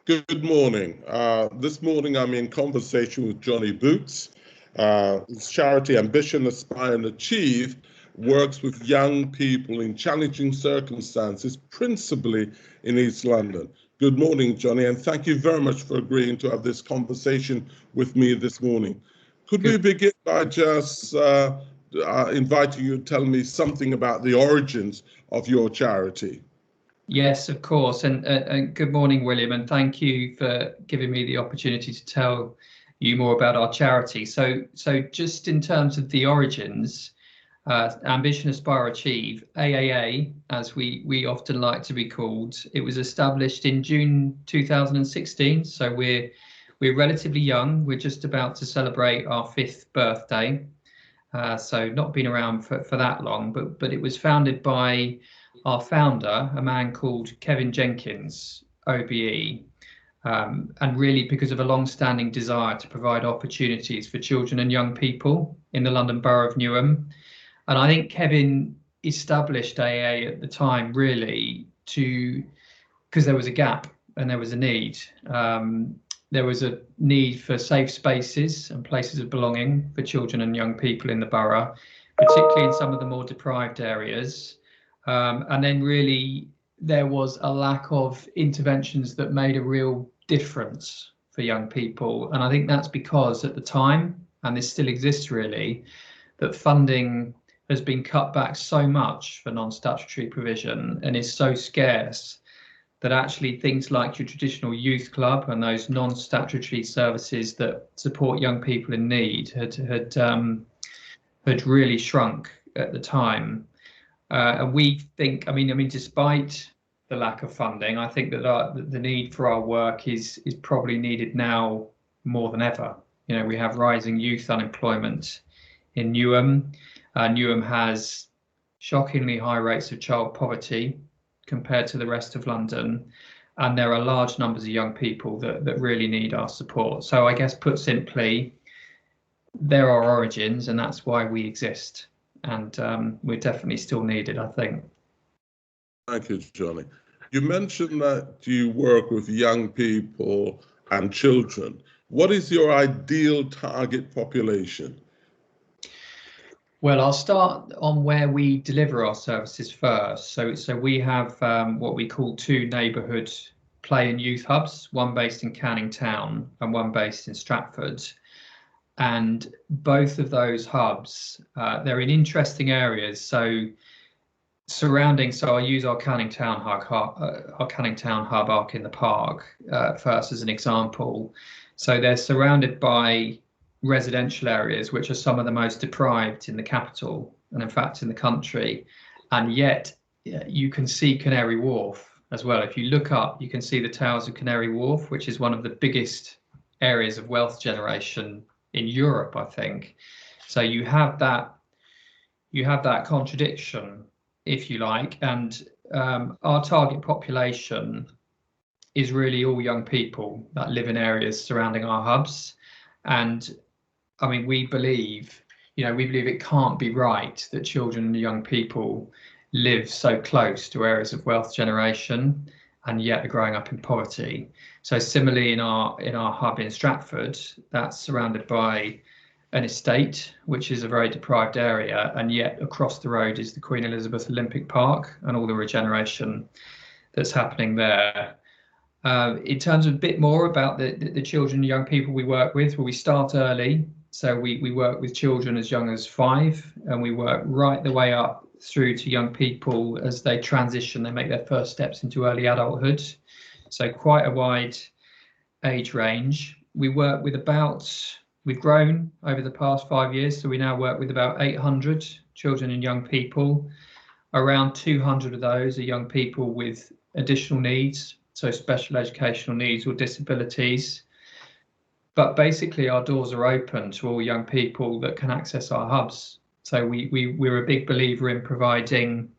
Good morning. This morning I'm in conversation with Johnny Boots. His charity Ambition, Aspire and Achieve works with young people in challenging circumstances, principally in East London. Good morning, Johnny, and thank you very much for agreeing to have this conversation with me this morning. Could we begin by just inviting you to tell me something about the origins of your charity? Yes, of course. And good morning, William, and thank you for giving me the opportunity to tell you more about our charity. So just in terms of the origins, Ambition, Aspire, Achieve, AAA, as we often like to be called, it was established in June 2016. So we're relatively young. We're just about to celebrate our 5th birthday. So not been around for that long, but it was founded by our founder, a man called Kevin Jenkins, OBE, and really because of a long-standing desire to provide opportunities for children and young people in the London Borough of Newham. And I think Kevin established AA at the time really because there was a gap and there was a need. There was a need for safe spaces and places of belonging for children and young people in the borough, particularly in some of the more deprived areas. And then really there was a lack of interventions that made a real difference for young people. And I think that's because at the time, and this still exists really, that funding has been cut back so much for non-statutory provision and is so scarce that actually things like your traditional youth club and those non-statutory services that support young people in need had really shrunk at the time. And we think, I mean, despite the lack of funding, I think that the need for our work is probably needed now more than ever. You know, we have rising youth unemployment in Newham. Newham has shockingly high rates of child poverty compared to the rest of London, and there are large numbers of young people that really need our support. So I guess put simply, there are origins, and that's why we exist. And we're definitely still needed, I think. Thank you, Johnny. You mentioned that you work with young people and children. What is your ideal target population? Well, I'll start on where we deliver our services first. So we have what we call 2 neighbourhood play and youth hubs, one based in Canning Town and one based in Stratford. And both of those hubs, they're in interesting areas. So I'll use our Canning Town hub, Ark in the Park, first as an example. So they're surrounded by residential areas which are some of the most deprived in the capital and in fact in the country, and yet you can see Canary Wharf as well. If you look up, you can see the towers of Canary Wharf, which is one of the biggest areas of wealth generation in Europe, I think. So you have that contradiction, if you like, and our target population is really all young people that live in areas surrounding our hubs. And I mean, we believe it can't be right that children and young people live so close to areas of wealth generation and yet are growing up in poverty. So similarly in our hub in Stratford, that's surrounded by an estate, which is a very deprived area, and yet across the road is the Queen Elizabeth Olympic Park and all the regeneration that's happening there. In terms of a bit more about the children and young people we work with, well, we start early. So we work with children as young as 5, and we work right the way up through to young people as they transition, they make their first steps into early adulthood. So quite a wide age range. We work with we've grown over the past 5 years, so we now work with about 800 children and young people. Around 200 of those are young people with additional needs, so special educational needs or disabilities. But basically our doors are open to all young people that can access our hubs. So we're a big believer in providing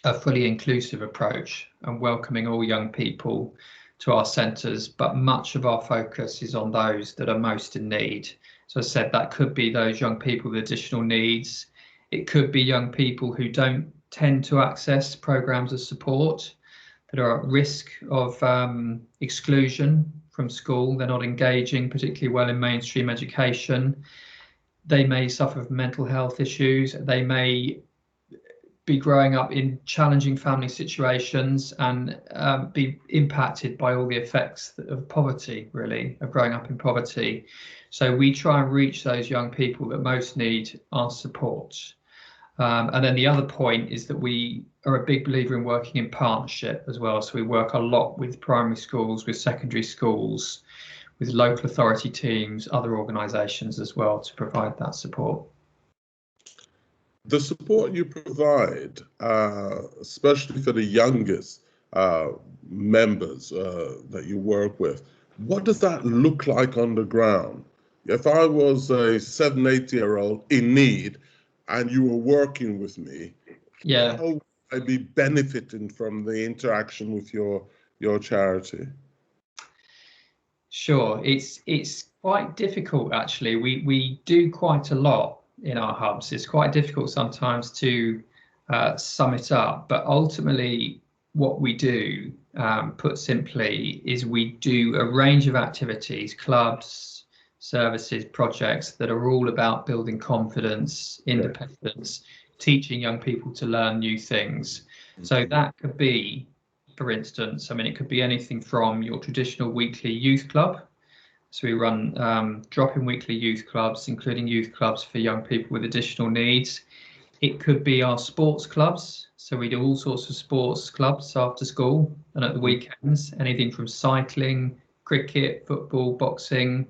a fully inclusive approach and welcoming all young people to our centres, but much of our focus is on those that are most in need. So as I said, that could be those young people with additional needs. It could be young people who don't tend to access programmes of support that are at risk of exclusion from school. They're not engaging particularly well in mainstream education. They may suffer from mental health issues. They may be growing up in challenging family situations and be impacted by all the effects of poverty, really, of growing up in poverty. So we try and reach those young people that most need our support. And then the other point is that we are a big believer in working in partnership as well. So we work a lot with primary schools, with secondary schools, with local authority teams, other organisations as well to provide that support. The support you provide, especially for the youngest members that you work with, what does that look like on the ground? If I was a 7, 8-year-old in need and you were working with me, yeah, how would I be benefiting from the interaction with your charity? Sure, it's quite difficult actually. We do quite a lot in our hubs. It's quite difficult sometimes to sum it up, but ultimately what we do, put simply, is we do a range of activities, clubs, services, projects that are all about building confidence, independence, teaching young people to learn new things. So that could be, for instance, I mean, it could be anything from your traditional weekly youth club. So we run drop-in weekly youth clubs, including youth clubs for young people with additional needs. It could be our sports clubs. So we do all sorts of sports clubs after school and at the weekends, anything from cycling, cricket, football, boxing.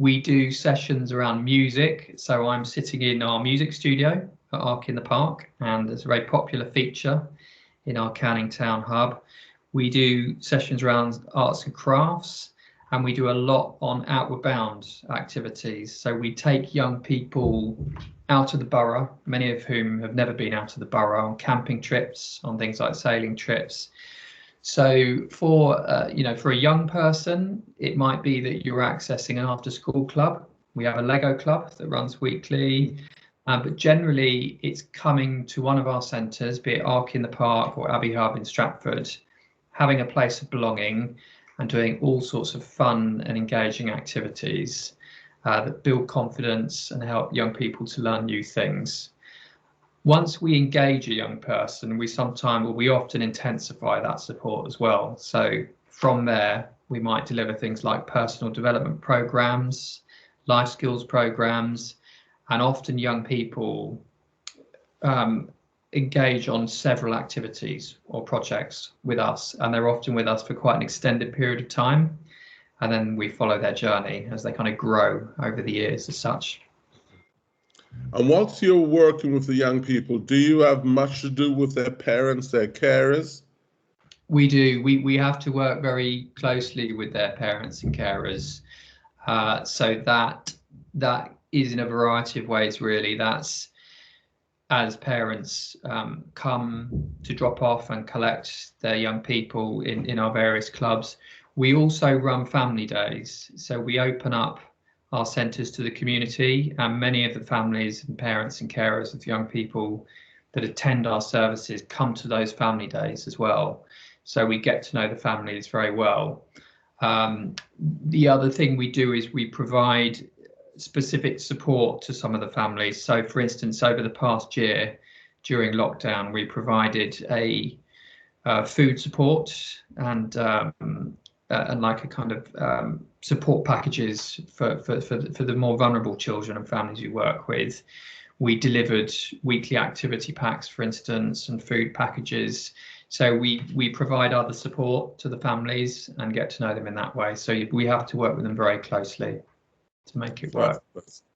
We do sessions around music. So I'm sitting in our music studio at Ark in the Park, and it's a very popular feature in our Canning Town hub. We do sessions around arts and crafts, and we do a lot on outward bound activities. So we take young people out of the borough, many of whom have never been out of the borough, on camping trips, on things like sailing trips. So for for a young person, it might be that you're accessing an after school club. We have a Lego club that runs weekly. But generally, it's coming to one of our centres, be it Ark in the Park or Abbey Hub in Stratford, having a place of belonging and doing all sorts of fun and engaging activities that build confidence and help young people to learn new things. Once we engage a young person, we often intensify that support as well. So from there, we might deliver things like personal development programs, life skills programs, and often young people engage on several activities or projects with us, and they're often with us for quite an extended period of time, and then we follow their journey as they kind of grow over the years as such. And whilst you're working with the young people, do you have much to do with their parents, their carers? We do. We have to work very closely with their parents and carers. So that is in a variety of ways, really. That's as parents come to drop off and collect their young people in our various clubs. We also run family days. So we open up our centres to the community, and many of the families and parents and carers of young people that attend our services come to those family days as well. So we get to know the families very well. The other thing we do is we provide specific support to some of the families. So for instance, over the past year during lockdown, we provided a food support and like a kind of support packages for the more vulnerable children and families we work with. We delivered weekly activity packs, for instance, and food packages. So we provide other support to the families and get to know them in that way. So we have to work with them very closely to make it work.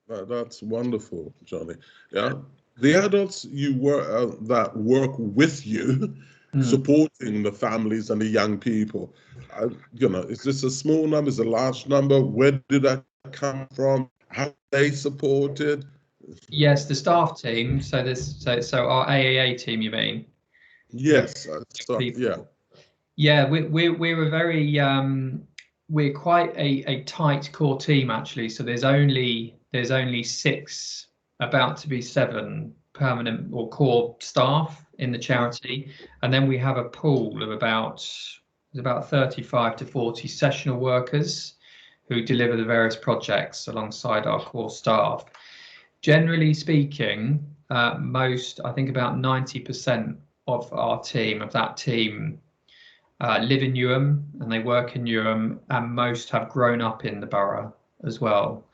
That's wonderful, Johnny. Yeah, the adults you work that work with you, supporting the families and the young people. Is this a small number? Is it a large number? Where did that come from? How they supported? Yes, the staff team. So our AAA team, you mean? Yes. Yeah. We're a very we're quite a tight core team actually. So there's only 6, about to be 7 permanent or core staff in the charity, and then we have a pool of about 35 to 40 sessional workers who deliver the various projects alongside our core staff. Generally speaking, I think about 90% of that team live in Newham and they work in Newham, and most have grown up in the borough as well.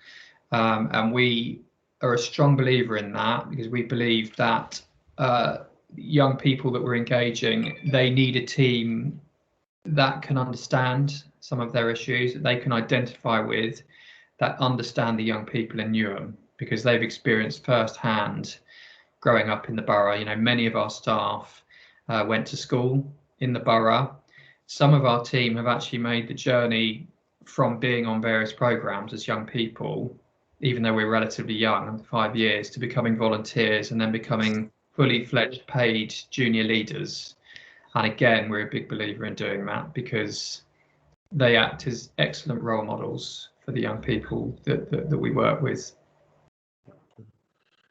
And we are a strong believer in that, because we believe that young people that we're engaging, they need a team that can understand some of their issues, that they can identify with, that understand the young people in Newham, because they've experienced firsthand growing up in the borough. You know, many of our staff went to school in the borough. Some of our team have actually made the journey from being on various programs as young people, even though we're relatively young, 5 years, to becoming volunteers and then becoming fully fledged paid junior leaders. And again, we're a big believer in doing that, because they act as excellent role models for the young people that we work with.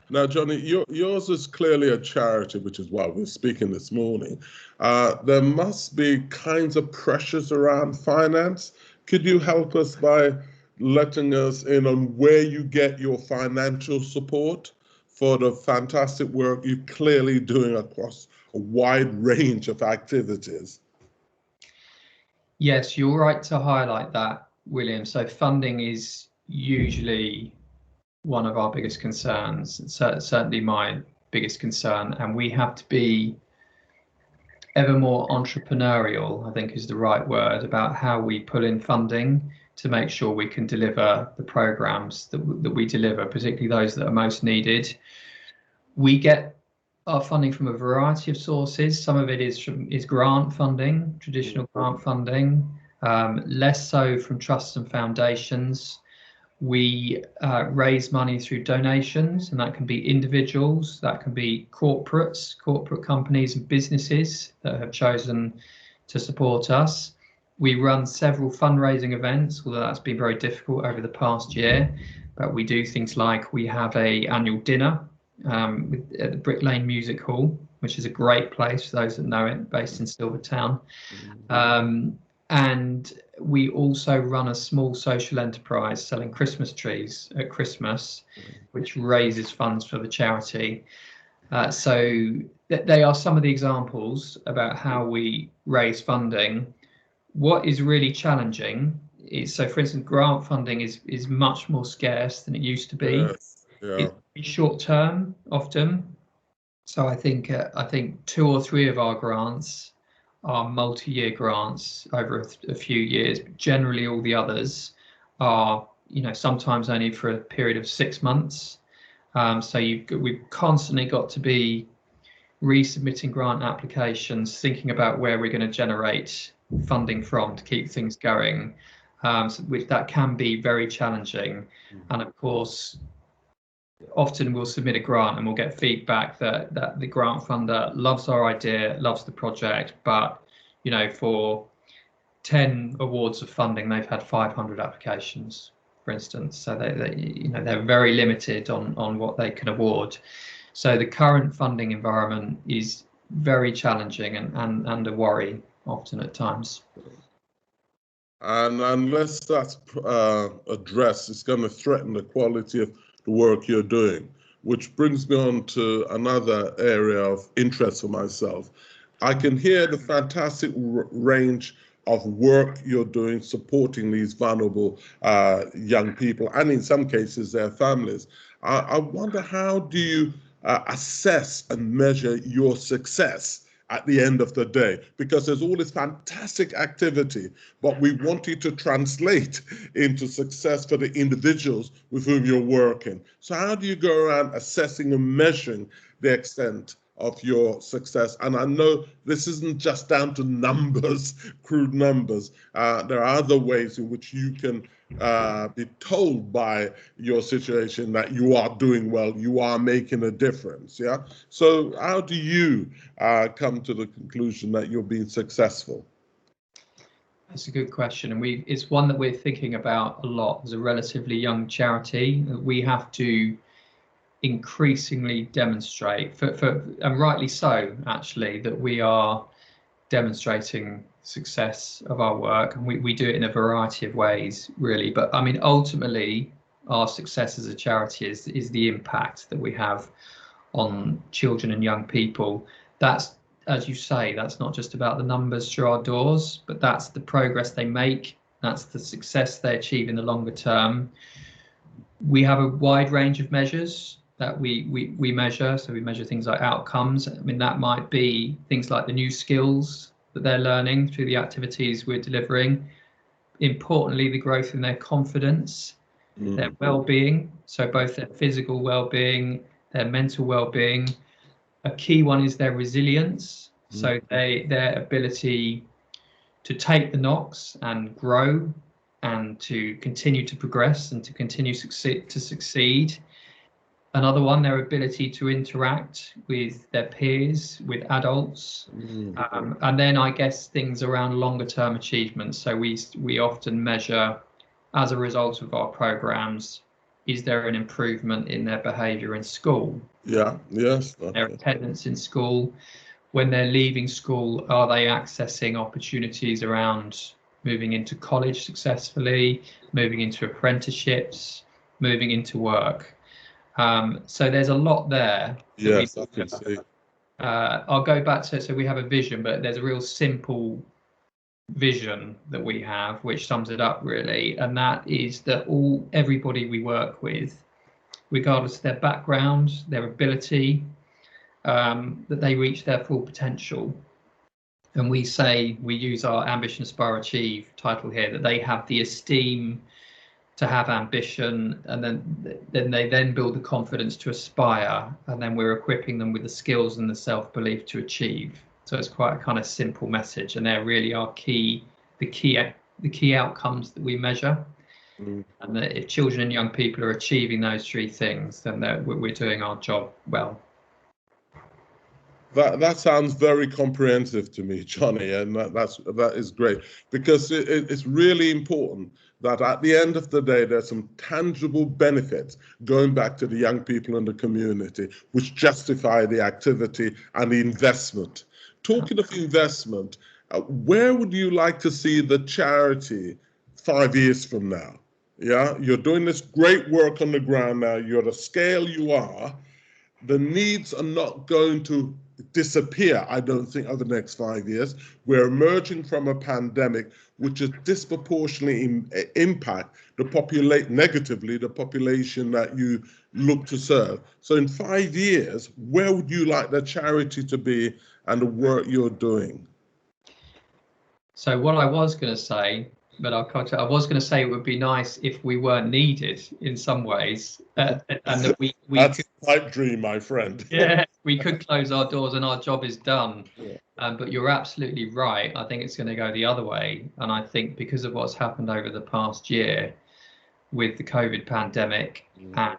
Now, Johnny, yours is clearly a charity, which is why we're speaking this morning. There must be kinds of pressures around finance. Could you help us by letting us in on where you get your financial support for the fantastic work you're clearly doing across a wide range of activities? Yes, you're right to highlight that, William. So funding is usually one of our biggest concerns, certainly my biggest concern, and we have to be ever more entrepreneurial, I think is the right word, about how we pull in funding to make sure we can deliver the programs that we deliver, particularly those that are most needed. We get our funding from a variety of sources. Some of it is grant funding, traditional grant funding, less so from trusts and foundations. We raise money through donations, and that can be individuals, that can be corporate companies and businesses that have chosen to support us. We run several fundraising events, although that's been very difficult over the past year. But we do things like we have an annual dinner at the Brick Lane Music Hall, which is a great place for those that know it, based in Silvertown. And we also run a small social enterprise selling Christmas trees at Christmas, which raises funds for the charity. So they are some of the examples about how we raise funding. What is really challenging is, so for instance, grant funding is much more scarce than it used to be. Yes, yeah. It's short term often. So I think 2 or 3 of our grants are multi-year grants over a few years, but generally all the others are, you know, sometimes only for a period of 6 months. So we've constantly got to be resubmitting grant applications, thinking about where we're going to generate funding from to keep things going, which that can be very challenging. And of course, often we'll submit a grant and we'll get feedback that the grant funder loves our idea, loves the project, but you know, for 10 awards of funding, they've had 500 applications, for instance. So they're very limited on what they can award. So the current funding environment is very challenging and a worry often at times. And unless that's addressed, it's going to threaten the quality of the work you're doing, which brings me on to another area of interest for myself. I can hear the fantastic range of work you're doing supporting these vulnerable young people, and in some cases their families. I wonder, how do you assess and measure your success at the end of the day? Because there's all this fantastic activity, but we want it to translate into success for the individuals with whom you're working. So how do you go around assessing and measuring the extent of your success? And I know this isn't just down to numbers, crude numbers. There are other ways in which you can be told by your situation that you are doing well, you are making a difference. Yeah. So how do you come to the conclusion that you're being successful? That's a good question, and it's one that we're thinking about a lot. As a relatively young charity, we have to increasingly demonstrate, and rightly so, actually, that we are demonstrating success of our work, and we do it in a variety of ways, really. But I mean, ultimately, our success as a charity is the impact that we have on children and young people. That's, as you say, that's not just about the numbers through our doors, but that's the progress they make. That's the success they achieve in the longer term. We have a wide range of measures that we measure. So we measure things like outcomes. I mean, that might be things like the new skills that they're learning through the activities we're delivering. Importantly, the growth in their confidence, their well-being, so both their physical well-being, their mental well-being. A key one is their resilience, so their ability to take the knocks and grow and to continue to progress and to continue to succeed. Another one, their ability to interact with their peers, with adults. And then I guess things around longer term achievements. So we often measure, as a result of our programs, is there an improvement in their behaviour in school? Yes. Their attendance in school. When they're leaving school, are they accessing opportunities around moving into college successfully, moving into apprenticeships, moving into work? So there's a lot there. Yes, I can see. I'll go back to, so we have a vision, but there's a real simple vision that we have, which sums it up really, and that is that everybody we work with, regardless of their background, their ability, that they reach their full potential. And we use our Ambition, Aspire, Achieve title here, that they have the esteem to have ambition, and then they build the confidence to aspire, and then we're equipping them with the skills and the self-belief to achieve. So it's quite a kind of simple message, and they're really our the key outcomes that we measure. And that if children and young people are achieving those three things, then we're doing our job well. That sounds very comprehensive to me, Johnny, and that is great, because it's really important that at the end of the day, there's some tangible benefits going back to the young people in the community, which justify the activity and the investment. Talking of investment, where would you like to see the charity 5 years from now? Yeah, you're doing this great work on the ground now. You're at the scale you are. The needs are not going to disappear, I don't think, over the next 5 years. We're emerging from a pandemic which has disproportionately impact negatively the population that you look to serve. So in 5 years, where would you like the charity to be and the work you're doing? So what I was going to say, but I was going to say it would be nice if we weren't needed in some ways, and that we That's a pipe dream, my friend. Yeah, we could close our doors and our job is done. Yeah. But you're absolutely right. I think it's going to go the other way, and I think because of what's happened over the past year with the COVID pandemic, and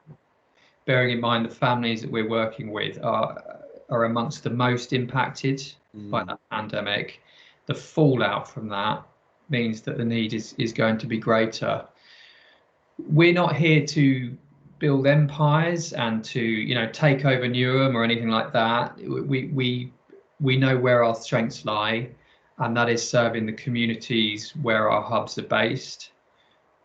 bearing in mind the families that we're working with are amongst the most impacted by that pandemic, the fallout from that means that the need is going to be greater. We're not here to build empires and to take over Newham or anything like that. We know where our strengths lie, and that is serving the communities where our hubs are based.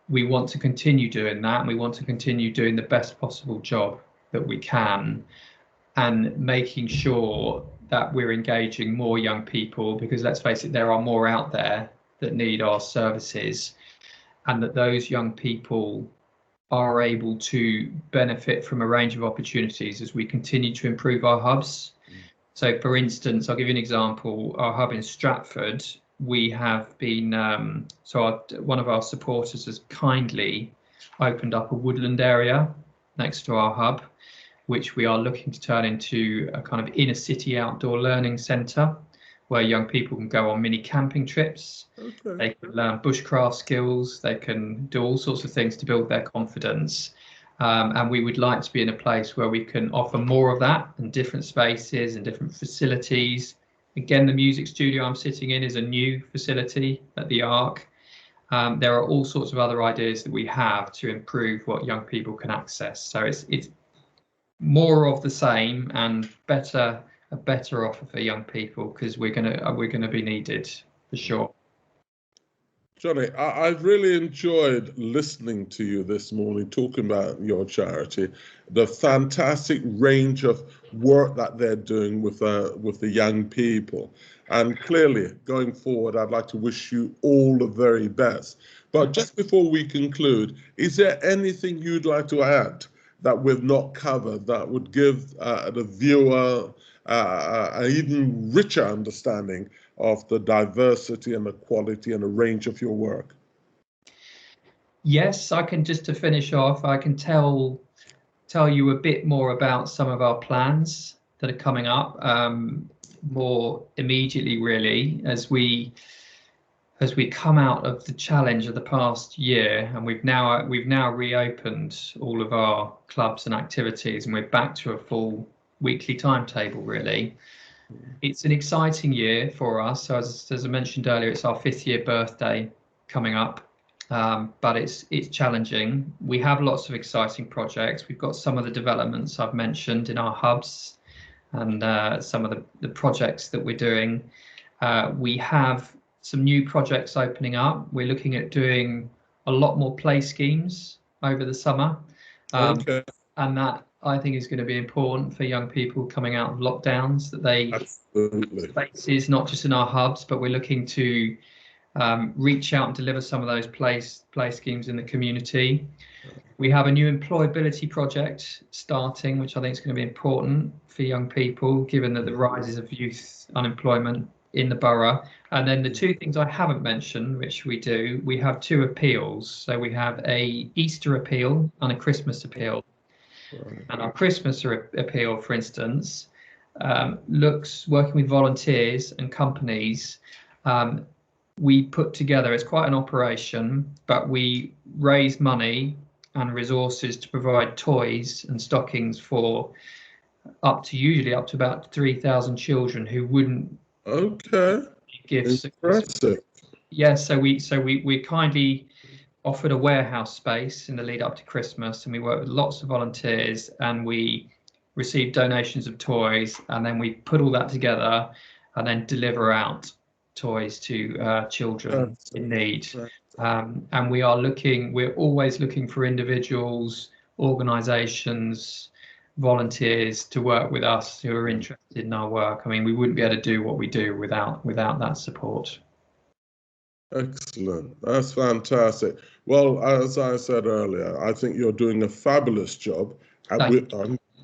We want to continue doing that, and we want to continue doing the best possible job that we can, and making sure that we're engaging more young people, because let's face it, there are more out there that need our services, and that those young people are able to benefit from a range of opportunities as we continue to improve our hubs. So for instance, I'll give you an example. Our hub in Stratford, we have been, one of our supporters has kindly opened up a woodland area next to our hub, which we are looking to turn into a kind of inner city outdoor learning centre where young people can go on mini camping trips. Okay. They can learn bushcraft skills, they can do all sorts of things to build their confidence. And we would like to be in a place where we can offer more of that in different spaces and different facilities. Again, the music studio I'm sitting in is a new facility at the Arc. There are all sorts of other ideas that we have to improve what young people can access. So it's more of the same and a better offer for young people, because we're gonna be needed for sure. Johnny, I've really enjoyed listening to you this morning, talking about your charity, the fantastic range of work that they're doing with the young people. And clearly, going forward, I'd like to wish you all the very best. But just before we conclude, is there anything you'd like to add that we've not covered that would give the viewer an even richer understanding of the diversity and the quality and the range of your work? Yes, I can, just to finish off, I can tell you a bit more about some of our plans that are coming up more immediately, really, as we come out of the challenge of the past year, and we've now reopened all of our clubs and activities, and we're back to a full weekly timetable, really. It's an exciting year for us. So as I mentioned earlier, it's our 5th year birthday coming up, but it's challenging. We have lots of exciting projects. We've got some of the developments I've mentioned in our hubs, and some of the projects that we're doing. We have some new projects opening up. We're looking at doing a lot more play schemes over the summer. Okay. And that, I think, is going to be important for young people coming out of lockdowns, that they Absolutely. spaces, not just in our hubs, but we're looking to reach out and deliver some of those play schemes in the community. We have a new employability project starting, which I think is going to be important for young people, given that the rises of youth unemployment in the borough. And then the two things I haven't mentioned, which we do, we have 2 appeals. So we have a Easter appeal and a Christmas appeal. Right. And our Christmas appeal, for instance, looks, working with volunteers and companies, we put together, it's quite an operation, but we raise money and resources to provide toys and stockings for usually up to about 3,000 children who wouldn't give impressive. Yes, so we kindly offered a warehouse space in the lead up to Christmas, and we worked with lots of volunteers, and we received donations of toys, and then we put all that together and then deliver out toys to children in need. And we're always looking for individuals, organizations, volunteers to work with us who are interested in our work. I mean, we wouldn't be able to do what we do without that support. Excellent. That's fantastic. Well, as I said earlier, I think you're doing a fabulous job.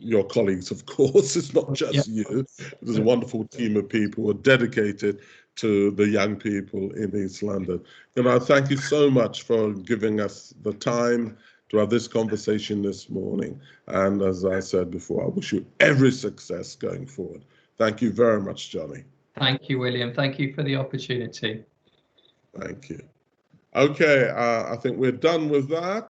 Your colleagues, of course, it's not just you. There's a wonderful team of people who are dedicated to the young people in East London. And I thank you so much for giving us the time to have this conversation this morning. And as I said before, I wish you every success going forward. Thank you very much, Johnny. Thank you, William. Thank you for the opportunity. Thank you. Okay, I think we're done with that.